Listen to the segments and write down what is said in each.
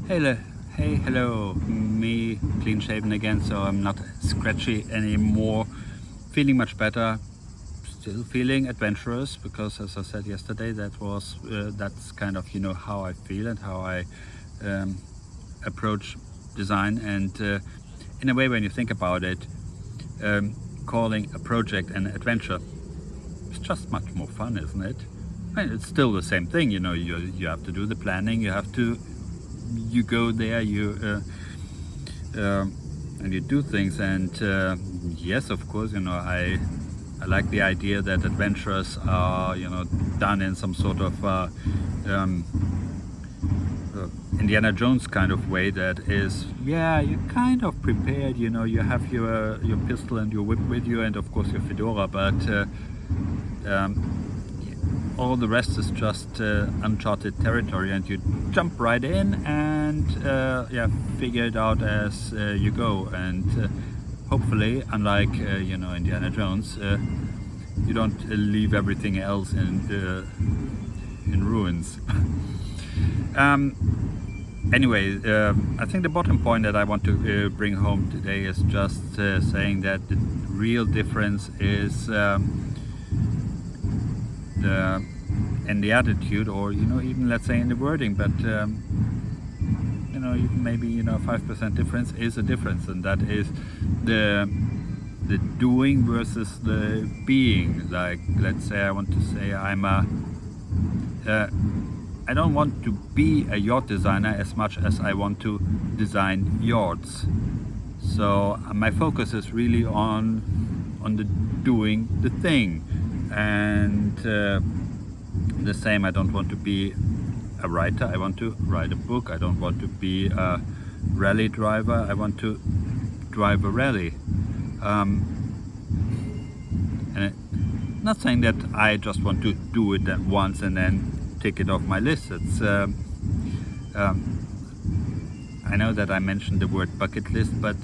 Hey, hey, hello. Me, clean shaven again, so I'm not scratchy anymore. Feeling much better. Still feeling adventurous because, as I said yesterday, that's kind of how I feel and how I um, approach design. And in a way, when you think about it, um, calling a project an adventure, it's just much more fun, isn't it? I mean, it's still the same thing. You have to do the planning. You go there. And you do things. And yes, of course, I like the idea that adventures are done in some sort of um, Indiana Jones kind of way. That is, yeah, you're kind of prepared. You have your pistol and your whip with you, and of course your fedora. But all the rest is just uncharted territory, and you jump right in and figure it out as you go. And hopefully, unlike Indiana Jones, you don't leave everything else in ruins. Anyway, I think the bottom point that I want to bring home today is just saying that the real difference is the attitude, or even let's say in the wording, but even maybe 5% difference is a difference, and that is the doing versus the being. Like, let's say I want to say I don't want to be a yacht designer as much as I want to design yachts. So my focus is really on the doing the thing. And the same, I don't want to be a writer. I want to write a book. I don't want to be a rally driver. I want to drive a rally. And not saying that I just want to do it at once and then tick it off my list. It's I know that I mentioned the word bucket list, but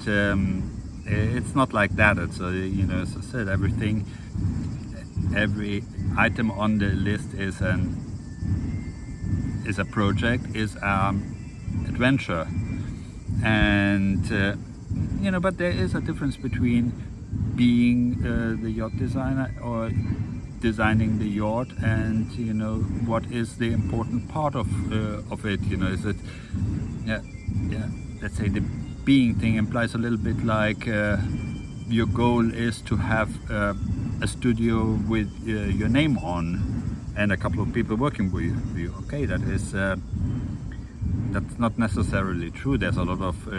it's not like that. It's as I said, every item on the list is a project, is adventure. And but there is a difference between being the yacht designer or designing the yacht, and what is the important part of it. Is it let's say the being thing implies a little bit like your goal is to have a studio with your name on and a couple of people working with you. Okay, that's not necessarily true. There's a lot of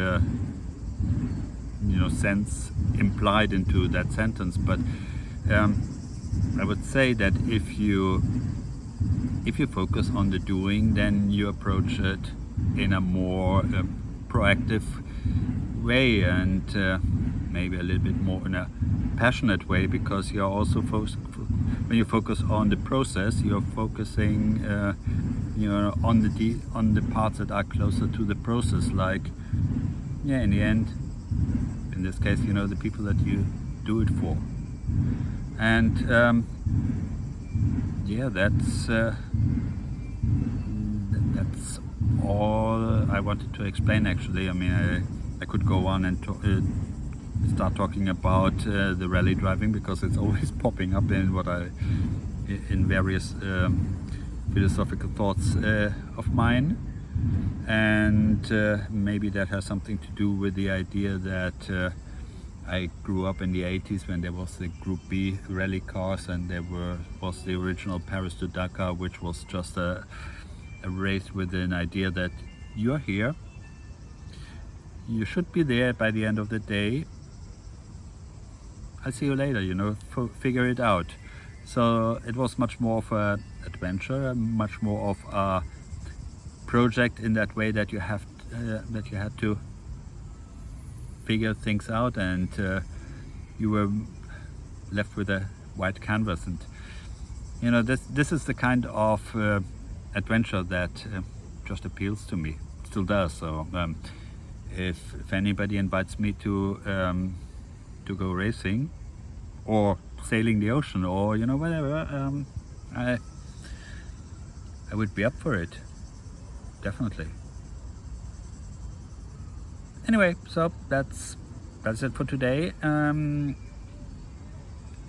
sense implied into that sentence, but I would say that if you focus on the doing, then you approach it in a more proactive way, and maybe a little bit more in a passionate way, because you're also when you focus on the process, you're focusing on the parts that are closer to the process, like in the end, in this case, the people that you do it for. And that's all I wanted to explain, actually. I mean, I could go on and start talking about the rally driving, because it's always popping up in various philosophical thoughts of mine. And maybe that has something to do with the idea that I grew up in the 80s when there was the Group B rally cars, and there was the original Paris to Dakar, which was just a race with an idea that you're here, you should be there by the end of the day, I'll see you later, figure it out. So it was much more of an adventure, much more of a project, in that way that you had to figure things out, and you were left with a white canvas. And this is the kind of adventure that just appeals to me. It still does. So if anybody invites me to go racing or sailing the ocean, or whatever, I would be up for it, definitely. Anyway, so that's it for today.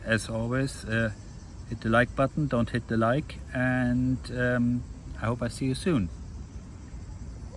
As always, hit the like button, don't hit the like, and I hope I see you soon.